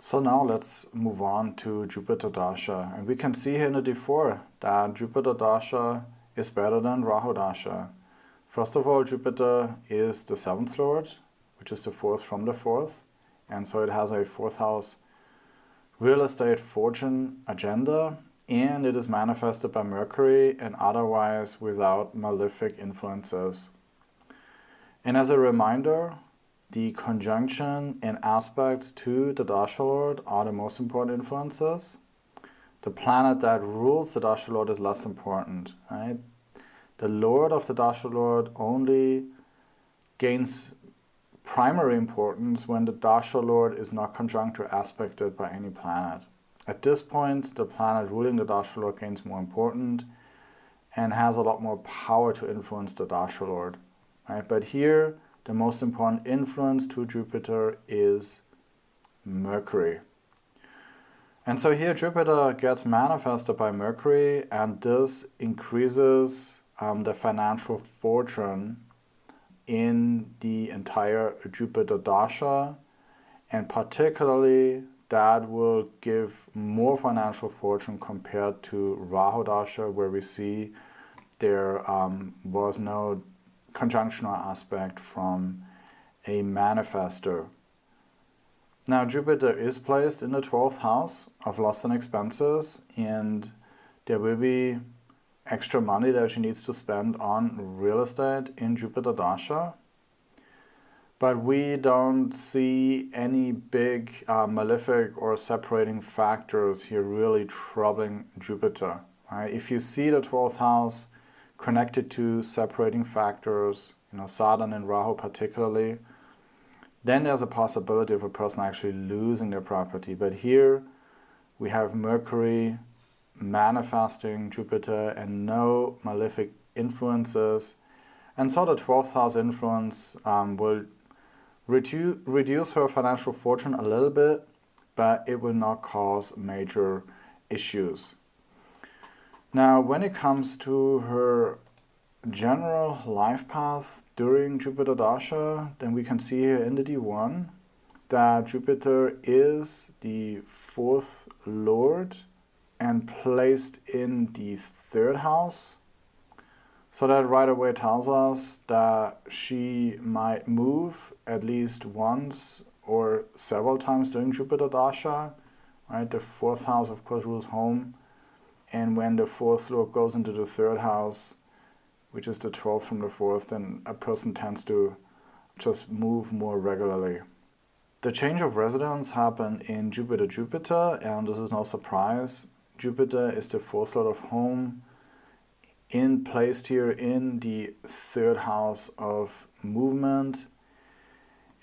So now let's move on to Jupiter Dasha. And we can see here in the D4 that Jupiter Dasha is better than Rahu Dasha. First of all, Jupiter is the 7th lord, which is the 4th from the 4th. And so it has a 4th house real estate fortune agenda. And it is manifested by Mercury and otherwise without malefic influences. And as a reminder, the conjunction and aspects to the Dasha Lord are the most important influences. The planet that rules the Dasha Lord is less important, right? The Lord of the Dasha Lord only gains primary importance when the Dasha Lord is not conjunct or aspected by any planet. At this point, the planet ruling the Dasha Lord gains more importance and has a lot more power to influence the Dasha Lord, right? But here, the most important influence to Jupiter is Mercury. And so here Jupiter gets manifested by Mercury, and this increases the financial fortune in the entire Jupiter Dasha, and particularly that will give more financial fortune compared to Rahu Dasha, where we see there was no conjunctional aspect from a manifestor. Now Jupiter is placed in the 12th house of loss and expenses, and there will be extra money that she needs to spend on real estate in Jupiter Dasha. But we don't see any big malefic or separating factors here really troubling Jupiter. Right? If you see the 12th house connected to separating factors, Saturn and Rahu particularly, then there's a possibility of a person actually losing their property. But here we have Mercury manifesting Jupiter and no malefic influences. And so the 12th house influence will reduce her financial fortune a little bit, but it will not cause major issues. Now, when it comes to her general life path during Jupiter Dasha, then we can see here in the D1 that Jupiter is the 4th lord and placed in the 3rd house. So that right away tells us that she might move at least once or several times during Jupiter Dasha. Right? The 4th house, of course, rules home. And when the 4th lord goes into the 3rd house, which is the 12th from the 4th, then a person tends to just move more regularly. The change of residence happened in Jupiter, and this is no surprise. Jupiter is the 4th lord of home, placed here in the 3rd house of movement,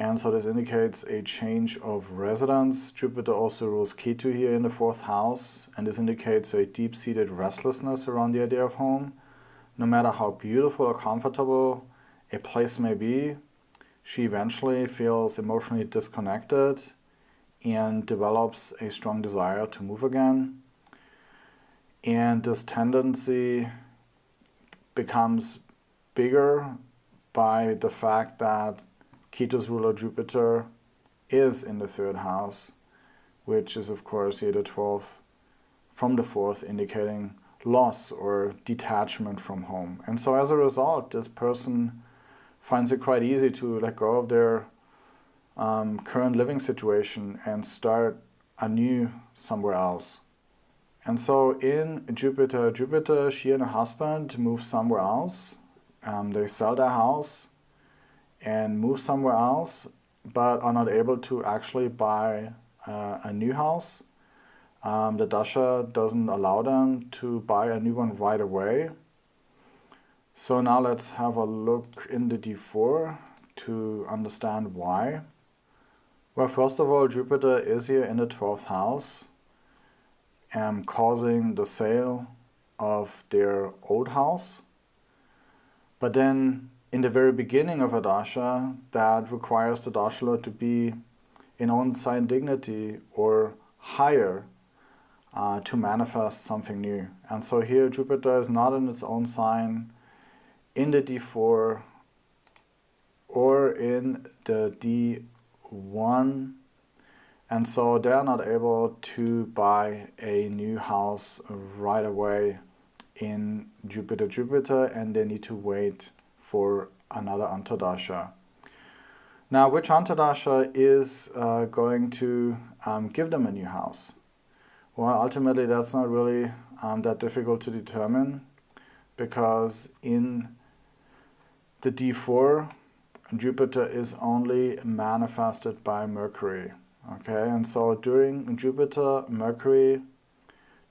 and so this indicates a change of residence. Jupiter also rules Ketu here in the 4th house, and this indicates a deep-seated restlessness around the idea of home. No matter how beautiful or comfortable a place may be, she eventually feels emotionally disconnected and develops a strong desire to move again. And this tendency becomes bigger by the fact that Ketu's ruler Jupiter is in the 3rd house, which is of course here the 12th from the 4th, indicating loss or detachment from home. And so as a result, this person finds it quite easy to let go of their current living situation and start anew somewhere else. And so in Jupiter, she and her husband move somewhere else. They sell their house and move somewhere else, but are not able to actually buy a new house. The Dasha doesn't allow them to buy a new one right away. So now let's have a look in the D4 to understand why. Well, first of all, Jupiter is here in the 12th house, causing the sale of their old house. But then in the very beginning of a Dasha, that requires the Dasha Lord to be in own sign dignity or higher to manifest something new. And so here Jupiter is not in its own sign in the D4 or in the D1. And so they're not able to buy a new house right away in Jupiter, and they need to wait for another Antardasha. Now, which Antardasha is going to give them a new house? Well, ultimately that's not really that difficult to determine, because in the D4, Jupiter is only manifested by Mercury. Okay, and so during Jupiter, Mercury,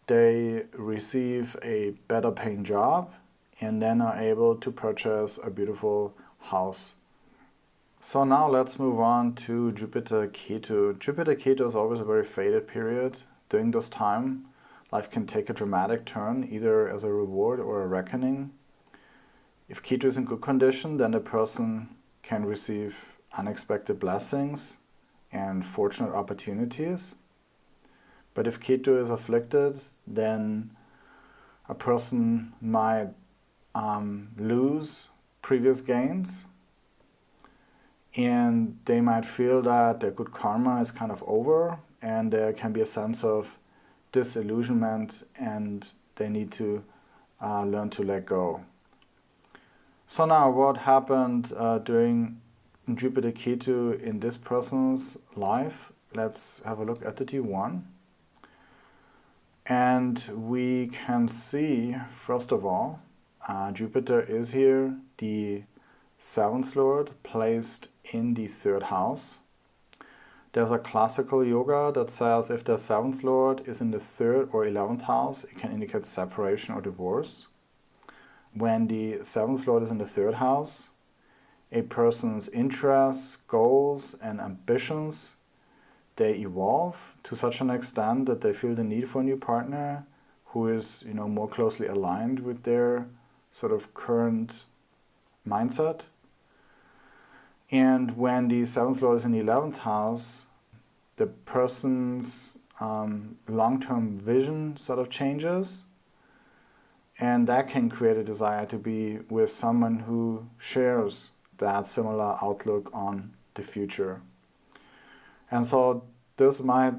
they receive a better paying job and then are able to purchase a beautiful house. So now let's move on to Jupiter Ketu. Jupiter Ketu is always a very fated period. During this time, life can take a dramatic turn, either as a reward or a reckoning. If Ketu is in good condition, then the person can receive unexpected blessings and fortunate opportunities. But if Ketu is afflicted, then a person might lose previous gains, and they might feel that their good karma is kind of over, and there can be a sense of disillusionment, and they need to learn to let go. So now, what happened during Jupiter Ketu in this person's life? Let's have a look at the D1. And we can see, first of all, Jupiter is here, the 7th Lord, placed in the 3rd house. There's a classical yoga that says if the 7th Lord is in the 3rd or 11th house, it can indicate separation or divorce. When the 7th Lord is in the 3rd house, a person's interests, goals, and ambitions, they evolve to such an extent that they feel the need for a new partner who is, more closely aligned with their sort of current mindset. And when the 7th Lord is in the 11th house, the person's long-term vision sort of changes, and that can create a desire to be with someone who shares that similar outlook on the future. And so this might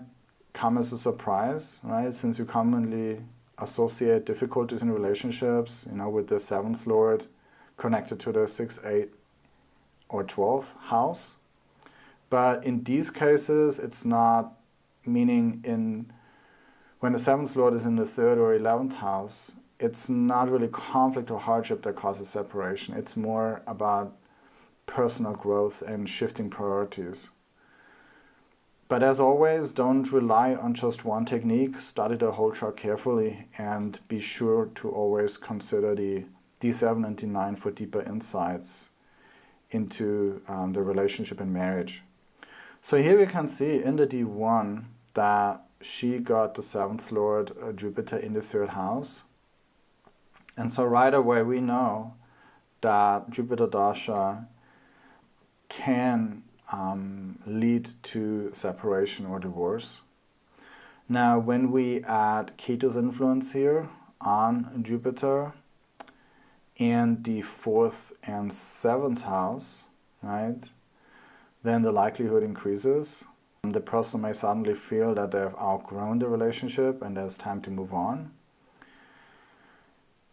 come as a surprise, right? Since we commonly associate difficulties in relationships, with the 7th Lord connected to the 6th, 8th, or 12th house. But in these cases, it's not, meaning when the 7th Lord is in the 3rd or 11th house, it's not really conflict or hardship that causes separation. It's more about personal growth and shifting priorities. But as always, don't rely on just one technique. Study the whole chart carefully and be sure to always consider the D7 and D9 for deeper insights into the relationship and marriage. So here we can see in the D1 that she got the 7th Lord Jupiter in the 3rd house. And so right away we know that Jupiter Dasha can lead to separation or divorce. Now, when we add Ketu's influence here on Jupiter in the 4th and 7th house, right, then the likelihood increases. The person may suddenly feel that they have outgrown the relationship and there's time to move on.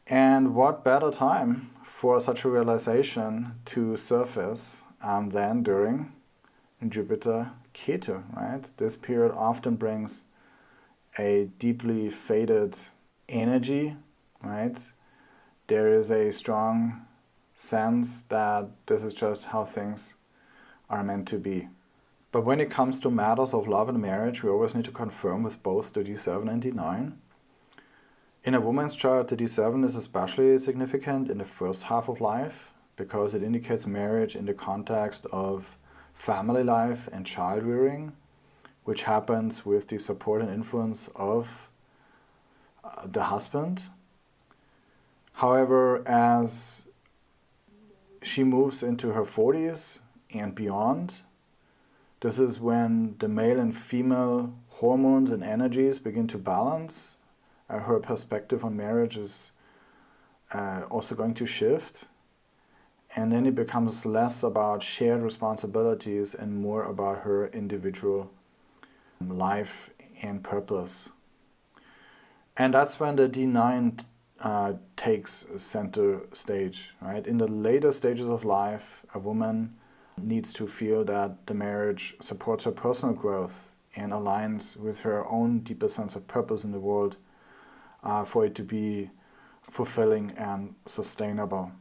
And what better time for such a realization to surface than during Jupiter Ketu, right? This period often brings a deeply fated energy, right? There is a strong sense that this is just how things are meant to be. But when it comes to matters of love and marriage, we always need to confirm with both the D7 and D9. In a woman's chart, the D7 is especially significant in the first half of life because it indicates marriage in the context of family life and child rearing, which happens with the support and influence of the husband. However, as she moves into her 40s and beyond, this is when the male and female hormones and energies begin to balance. Her perspective on marriage is also going to shift. And then it becomes less about shared responsibilities and more about her individual life and purpose. And that's when the D9 takes center stage, right? In the later stages of life, a woman needs to feel that the marriage supports her personal growth and aligns with her own deeper sense of purpose in the world for it to be fulfilling and sustainable.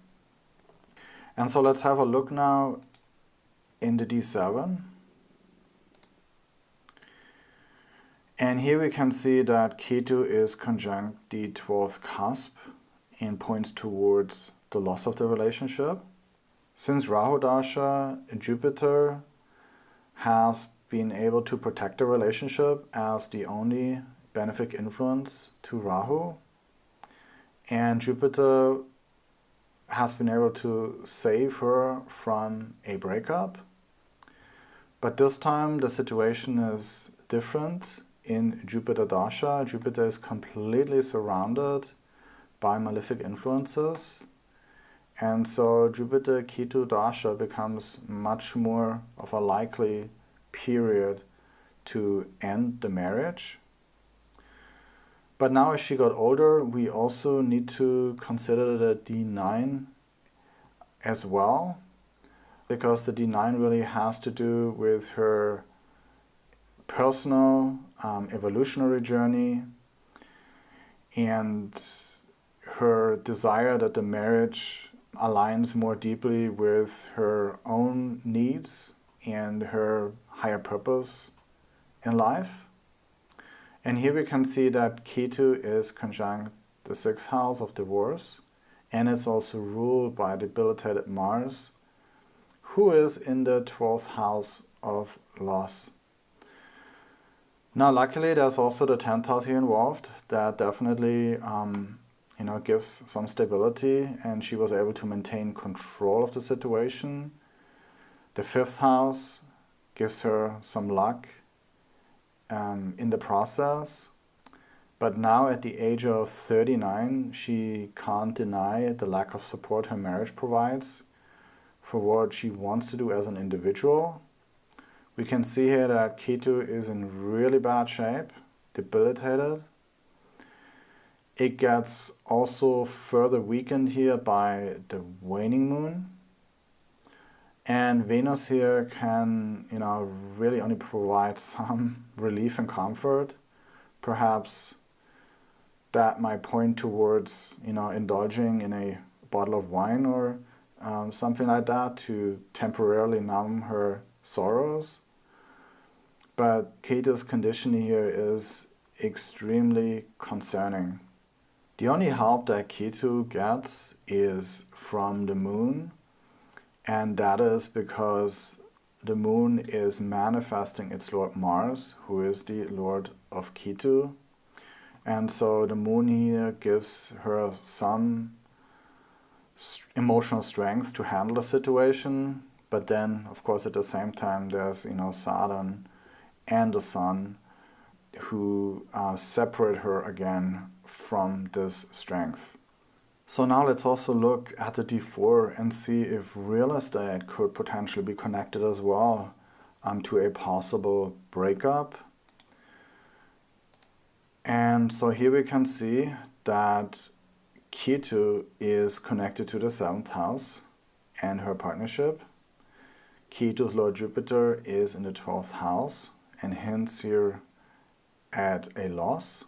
And so let's have a look now in the D7. And here we can see that Ketu is conjunct the 12th cusp and points towards the loss of the relationship. Since Rahu Dasha, Jupiter has been able to protect the relationship as the only benefic influence to Rahu. And Jupiter has been able to save her from a breakup. But this time the situation is different. In Jupiter Dasha, Jupiter is completely surrounded by malefic influences. And so Jupiter Ketu Dasha becomes much more of a likely period to end the marriage. But now as she got older, we also need to consider the D9 as well, because the D9 really has to do with her personal evolutionary journey and her desire that the marriage aligns more deeply with her own needs and her higher purpose in life. And here we can see that Ketu is conjunct the 6th house of divorce, and it's also ruled by debilitated Mars, who is in the 12th house of loss. Now luckily there's also the 10th house here involved that definitely gives some stability, and she was able to maintain control of the situation. The 5th house gives her some luck in the process, but now at the age of 39 she can't deny the lack of support her marriage provides for what she wants to do as an individual. We can see here that Ketu is in really bad shape, debilitated. It gets also further weakened here by the waning moon. And Venus here can, really only provide some relief and comfort. Perhaps that might point towards, indulging in a bottle of wine or something like that to temporarily numb her sorrows. But Ketu's condition here is extremely concerning. The only help that Ketu gets is from the moon, and that is because the moon is manifesting its Lord Mars, who is the Lord of Ketu. And so the moon here gives her some emotional strength to handle the situation, but then of course at the same time there's Saturn and the Sun who separate her again from this strength. So now let's also look at the D4 and see if real estate could potentially be connected as well to a possible breakup. And so here we can see that Ketu is connected to the 7th house and her partnership. Ketu's Lord Jupiter is in the 12th house and hence here at a loss.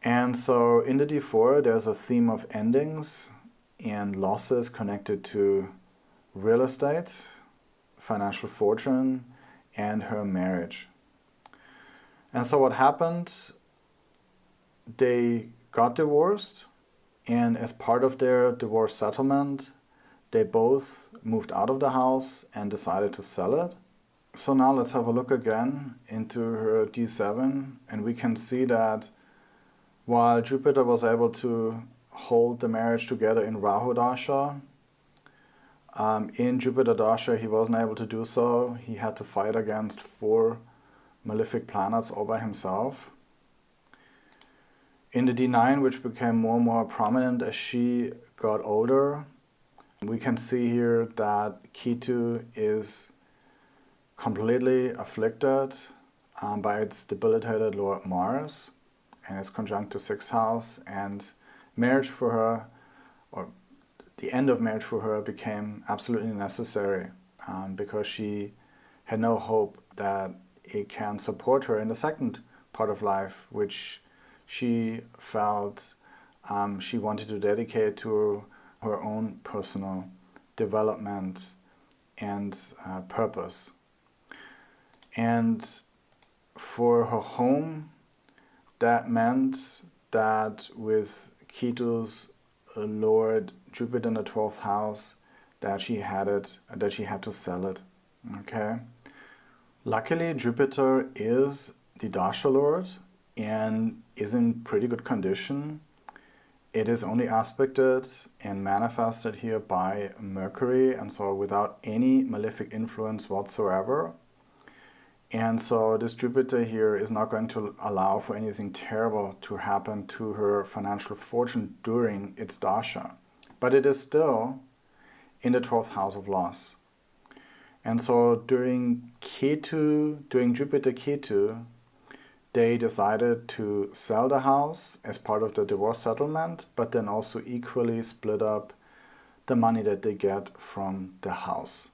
And so in the D4 there's a theme of endings and losses connected to real estate, financial fortune, and her marriage. And so what happened, they got divorced, and as part of their divorce settlement they both moved out of the house and decided to sell it. So now let's have a look again into her D7, and we can see that while Jupiter was able to hold the marriage together in Rahu Dasha, in Jupiter Dasha he wasn't able to do so. He had to fight against 4 malefic planets all by himself. In the D9, which became more and more prominent as she got older, we can see here that Ketu is completely afflicted by its debilitated Lord Mars and its conjunct to 6th house, and marriage for her, or the end of marriage for her, became absolutely necessary because she had no hope that it can support her in the second part of life, which she felt she wanted to dedicate to her own personal development and purpose. And for her home, that meant that with Ketu's Lord Jupiter in the 12th house, that she had to sell it. Okay. Luckily, Jupiter is the Dasha Lord and is in pretty good condition. It is only aspected and manifested here by Mercury, and so without any malefic influence whatsoever. And so this Jupiter here is not going to allow for anything terrible to happen to her financial fortune during its Dasha. But it is still in the 12th house of loss. And so during Jupiter Ketu, they decided to sell the house as part of the divorce settlement, but then also equally split up the money that they get from the house.